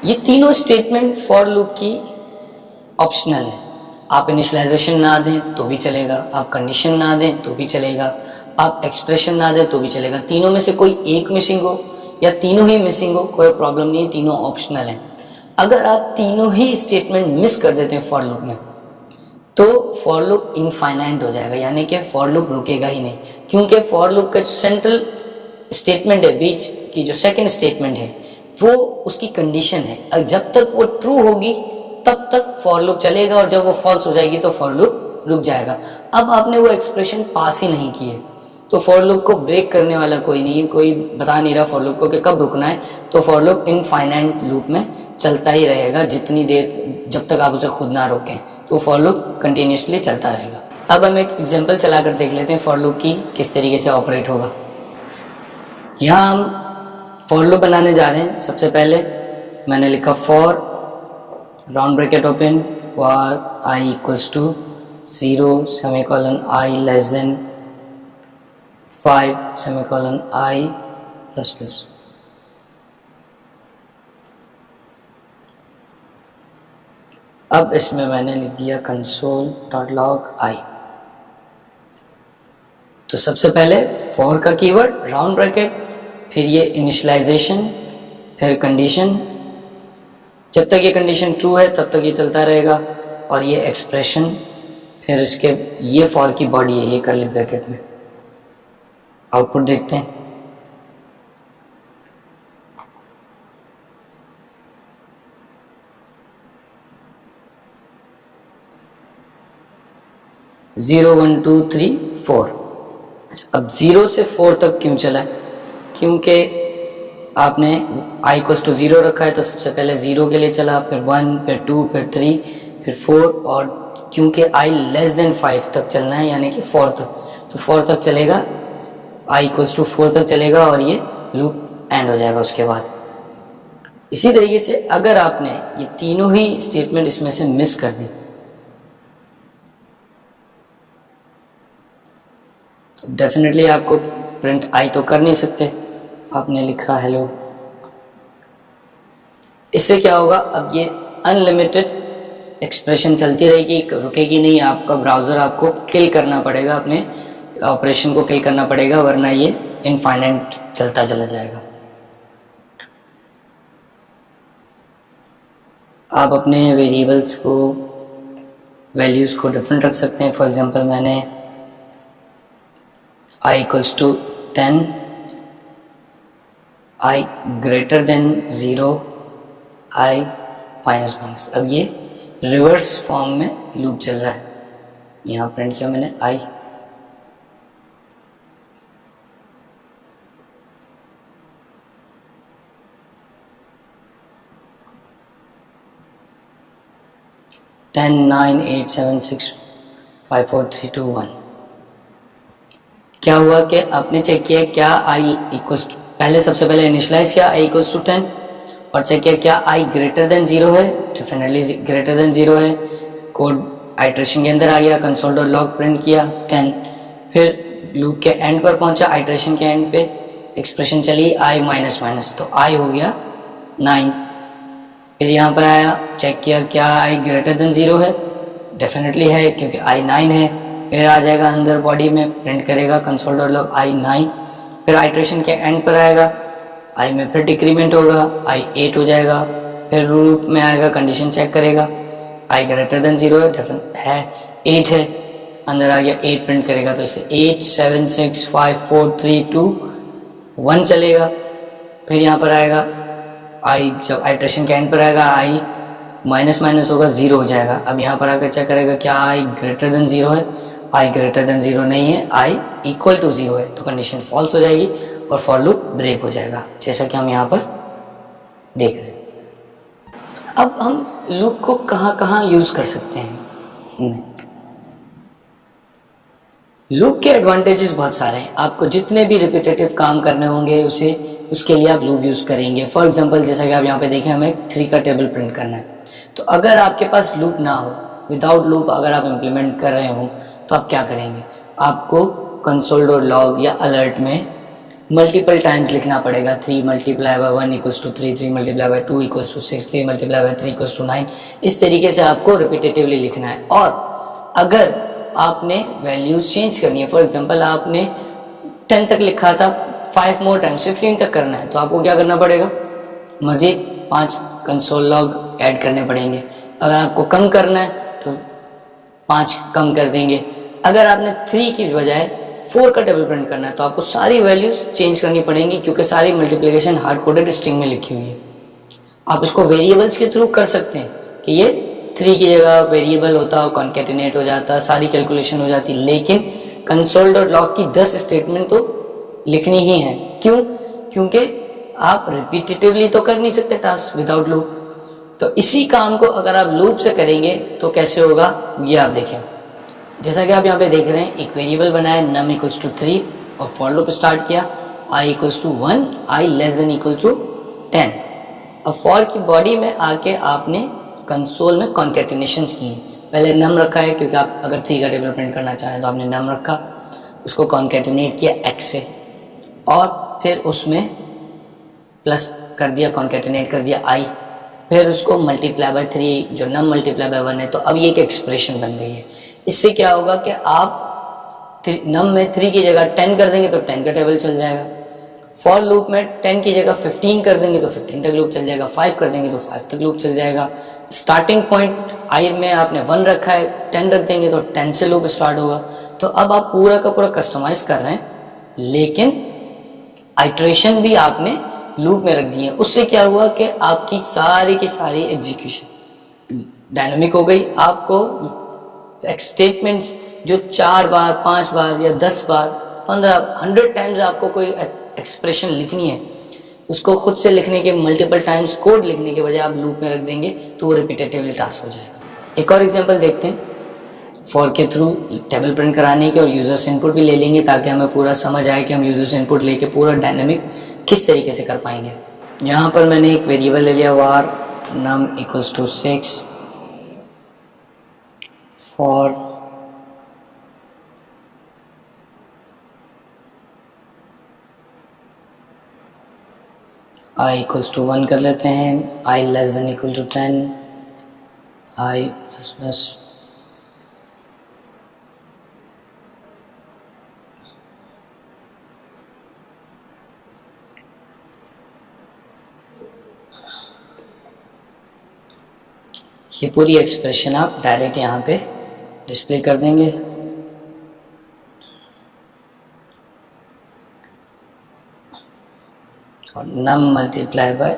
ये तीनों statement for loop की ऑप्शनल है। आप इनिशियलाइजेशन ना दें तो भी चलेगा, आप कंडीशन ना दें तो भी चलेगा, आप एक्सप्रेशन ना दें तो भी चलेगा। तीनों में से कोई एक मिसिंग हो या तीनों ही मिसिंग हो, कोई प्रॉब्लम नहीं है, तीनों ऑप्शनल हैं। अगर आप तीनों ही स्टेटमेंट मिस कर देते हैं फॉर लूप में, तो फॉर लूप इनफाइनाइट हो जाएगा, यानी कि फॉर लूप रुकेगा ही नहीं। क्योंकि फॉर लूप का सेंट्रल स्टेटमेंट है, बीच की जो सेकंड स्टेटमेंट है, वो उसकी कंडीशन है। जब तक वो ट्रू होगी तब तक फॉर लूप चलेगा, और जब वो फॉल्स हो जाएगी तो फॉर लूप रुक जाएगा। अब आपने वो एक्सप्रेशन पास ही नहीं किए तो फॉर लूप को ब्रेक करने वाला कोई नहीं है, कोई बता नहीं रहा फॉर लूप को कि कब रुकना है। तो फॉर लूप इनफाइनाइट लूप में चलता ही रहेगा जितनी देर, जब तक आप उसे खुद ना रोकें, तो फॉर लूप कंटिन्यूसली चलता रहेगा। अब हम एक एग्जांपल चलाकर देख लेते हैं फॉर लूप की किस तरीके से ऑपरेट होगा। यहाँ हम फॉर लूप बनाने जा रहे हैं। सबसे पहले मैंने लिखा for round bracket open for i equals to 0 semicolon i less than 5 semicolon i plus plus. अब इसमें मैंने लिख दिया console.log i। तो सबसे पहले फॉर का कीवर्ड राउंड ब्रैकेट, फिर ये इनिशियलाइजेशन, फिर कंडीशन। जब तक ये कंडीशन ट्रू है तब तक ये चलता रहेगा, और ये एक्सप्रेशन, फिर इसके ये फॉर की बॉडी है, ये कर्ली ब्रैकेट में। आउटपुट देखते हैं। जीरो 1 2 3 4। अच्छा, अब 0 से 4 तक क्यों चला है? क्योंकि आपने i इक्वल्स टू 0 रखा है, तो सबसे पहले 0 के लिए चला, फिर 1, फिर 2, फिर 3, फिर 4, और क्योंकि i लेस देन 5 तक चलना है, यानी कि 4 तक, तो 4 तक चलेगा, i इक्वल्स टू 4 तक चलेगा, और ये लूप एंड हो जाएगा उसके बाद। इसी तरीके से अगर आपने ये तीनों ही स्टेटमेंट इसमें से मिस कर दी, तो डेफिनेटली आपको प्रिंट आई तो कर नहीं सकते। आपने लिखा हेलो, इससे क्या होगा, अब ये अनलिमिटेड एक्सप्रेशन चलती रहेगी, रुकेगी नहीं। आपका ब्राउज़र आपको किल करना पड़ेगा, अपने ऑपरेशन को किल करना पड़ेगा, वरना ये इनफाइनाइट चलता चला जाएगा। आप अपने वेरिएबल्स को, वैल्यूज़ को डिफरेंट रख सकते हैं। फॉर एग्जांपल मैंने i equals to 10, i greater than 0, i minus minus. अब ये रिवर्स फॉर्म में लूप चल रहा है। यहाँ प्रिंट किया मैंने i, टेन 9 8 7 6 5 4 3 2 1। क्या हुआ कि आपने चेक किया क्या i इक्वल्स टू, पहले सबसे पहले इनिशियलाइज किया i इक्वल्स टू 10, और चेक किया क्या i ग्रेटर देन 0 है, डेफिनेटली ग्रेटर देन 0 है। कोड आइट्रेशन के अंदर आ गया, console.log प्रिंट किया 10, फिर लूप के एंड पर पहुंचा, आइट्रेशन के एंड पे एक्सप्रेशन चली i माइनस माइनस, तो i हो गया 9। फिर यहाँ पर आया, चेक किया क्या i ग्रेटर देन 0 है, डेफिनेटली है क्योंकि i 9 है। फिर आ जाएगा अंदर बॉडी में, प्रिंट करेगा console.log i 9, फिर आइट्रेशन के एंड पर आएगा, i में फिर डिक्रीमेंट होगा, i 8 हो जाएगा। फिर लूप में आएगा, कंडीशन चेक करेगा, i ग्रेटर देन 0 है 8 है, अंदर आ गया 8 प्रिंट करेगा, तो इसे 8 7 6 5 4 3 2 1 चलेगा। फिर यहाँ पर आएगा i, जब आइट्रेशन के एंड पर आएगा i माइनस माइनस होगा 0 हो जाएगा। अब यहाँ पर आकर चेक करेगा क्या i ग्रेटर देन 0 है, i ग्रेटर देन 0 नहीं है, i इक्वल टू 0 है, तो कंडीशन फॉल्स हो जाएगी और फॉर लूप ब्रेक हो जाएगा, जैसा कि हम यहाँ पर देख रहे हैं। अब हम लूप को कहाँ कहाँ यूज कर सकते हैं? लूप के एडवांटेजेस बहुत सारे हैं। आपको जितने भी रिपीटेटिव काम करने होंगे उसके लिए आप लूप यूज करेंगे। फॉर एग्जांपल जैसा कि आप यहाँ पे देखें, हमें 3 का टेबल प्रिंट करना है, तो अगर आपके पास लूप ना हो, विदाउट लूप अगर आप इम्प्लीमेंट कर रहे हो, तो आप क्या करेंगे? आपको console.log या अलर्ट में मल्टीपल टाइम्स लिखना पड़ेगा। 3 multiply by 1 equals to 3, 3 multiply by 2 equals to 6, 3 multiply by 3 equals to 9। इस तरीके से आपको रिपीटेटिवली लिखना है। और अगर आपने वैल्यूज चेंज करनी है, फॉर एग्जांपल आपने 10 तक लिखा था, 5 मोर टाइम्स 15 तक करना है, तो आपको क्या करना पड़ेगा, मज़ीद 5 कंसोल लॉग ऐड करने पड़ेंगे। अगर आपको कम करना है तो 5 कम कर देंगे। अगर आपने 3 की बजाय 4 का टेबल प्रिंट करना है तो आपको सारी वैल्यूज चेंज करनी पड़ेंगी, क्योंकि सारी मल्टीप्लिकेशन हार्ड कोडेड स्ट्रिंग में लिखी हुई है। आप इसको वेरिएबल्स के थ्रू कर सकते हैं कि ये 3 की जगह वेरिएबल होता, कॉन्केटिनेट हो जाता, सारी कैलकुलेशन हो जाती, लेकिन कंसोल डॉट लॉग की 10 स्टेटमेंट तो लिखनी ही है। क्यों? क्योंकि आप रिपीटेटिवली तो कर नहीं सकते टास्क विदाउट लूप। तो इसी काम को अगर आप लूप से करेंगे तो कैसे होगा, ये आप देखें। जैसा कि आप यहाँ पे देख रहे हैं, एक वेरिएबल बनाया num इक्वल्स टू 3 और फॉर लूप स्टार्ट किया i equals to 1, i less than equal to 10। अब फॉर की बॉडी में आके आपने कंसोल में कॉन्केटिनेशंस की। पहले num रखा है, क्योंकि आप अगर 3 का टेबल प्रिंट करना चाहें तो आपने num रखा, उसको कॉन्केटिनेट किया x से, और फिर उसमें प्लस कर दिया, कॉन्केटिनेट कर दिया i, फिर उसको मल्टीप्लाई बाय 3, जो num मल्टीप्लाई बाय 1 है, तो अब ये एक एक्सप्रेशन बन गई है। इससे क्या होगा कि आप num में 3 की जगह 10 कर देंगे तो 10 का टेबल चल जाएगा। फॉर लूप में 10 की जगह 15 कर देंगे तो 15 तक लूप चल जाएगा, 5 कर देंगे तो 5 तक लूप चल जाएगा। स्टार्टिंग पॉइंट i में आपने 1 रखा है, 10 रख देंगे तो 10 से लूप स्टार्ट होगा। तो अब आप पूरा का पूरा कस्टमाइज कर रहे हैं, लेकिन आइटरेशन भी आपने लूप में रख दी है। उससे क्या हुआ कि आपकी सारी की सारी एग्जीक्यूशन डायनामिक हो गई। आपको स्टेटमेंट्स जो 4 बार 5 बार या 10 बार 15 100 टाइम्स आपको कोई एक्सप्रेशन लिखनी है, उसको खुद से लिखने के मल्टीपल टाइम्स कोड लिखने के बजाय आप लूप में रख देंगे तो वो रिपीटेटिवली टास्क हो जाएगा। एक और एग्जांपल देखते हैं फॉर के थ्रू टेबल प्रिंट कराने के, और यूजर्स इनपुट भी ले लेंगे ताकि हमें पूरा समझ आए कि हम यूजर्स इनपुट लेके पूरा डायनामिक किस तरीके से कर पाएंगे। यहाँ पर मैंने एक वेरिएबल ले लिया var num equals to 6 for i equals to 1 कर लेते हैं, i less than equal to 10, i plus plus ये पूरी एक्सप्रेशन आप डायरेक्ट यहाँ पे डिस्प्ले कर देंगे। और num मल्टीप्लाई बाय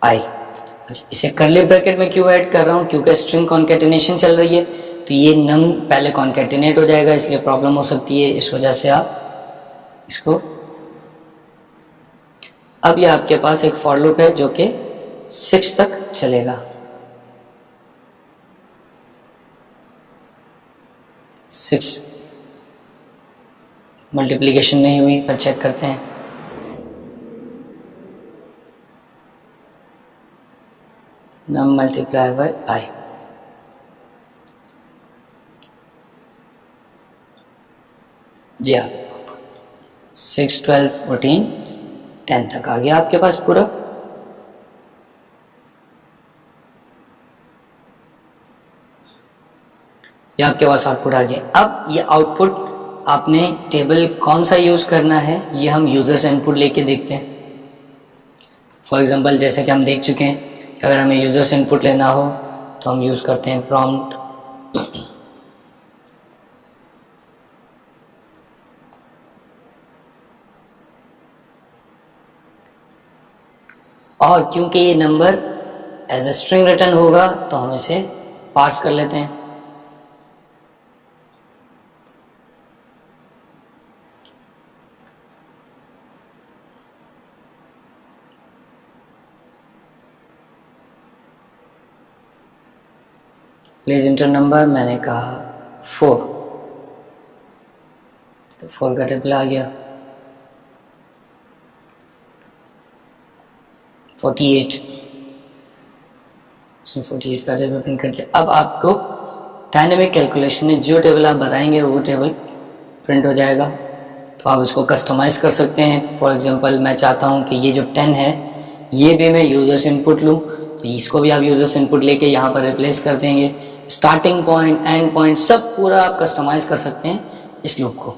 i। अच्छा, इसे कर्ली ब्रैकेट में क्यों ऐड कर रहा हूँ, क्योंकि स्ट्रिंग कॉन्केटिनेशन चल रही है, तो ये num पहले कॉन्केटिनेट हो जाएगा, इसलिए प्रॉब्लम हो सकती है, इस वजह से आप इसको। अब ये आपके पास एक फॉर लूप है जो कि 6 तक चलेगा। 6 मल्टीप्लिकेशन नहीं हुई, पर चेक करते हैं। num multiply by i। जी हाँ, 6, 12, 14, 10 तक आ गया आपके पास पूरा। ये आपके पास आउटपुट आ गया। अब ये आउटपुट आपने टेबल कौन सा यूज करना है, ये हम यूजर्स इनपुट लेके देखते हैं। फॉर एग्जांपल जैसे कि हम देख चुके हैं, अगर हमें यूजर्स इनपुट लेना हो तो हम यूज करते हैं प्रॉम्प्ट और क्योंकि ये number as a string return होगा तो हम इसे पार्स कर लेते हैं। प्लीज इंटर नंबर, मैंने कहा 4, तो 4 का टेबल आ गया। 48, इसने 48 का टेबल प्रिंट कर दिया। अब आपको डायनेमिक कैलकुलेशन में जो टेबल आप बताएंगे वो टेबल प्रिंट हो जाएगा। तो आप इसको कस्टमाइज़ कर सकते हैं। फॉर एग्जांपल मैं चाहता हूँ कि ये जो 10 है ये भी मैं यूज़र्स इनपुट लूँ, तो इसको भी आप यूज़र्स इनपुट लेके यहाँ पर रिप्लेस कर देंगे। स्टार्टिंग पॉइंट, एंड पॉइंट सब पूरा आप कस्टमाइज़ कर सकते हैं इस लूप को।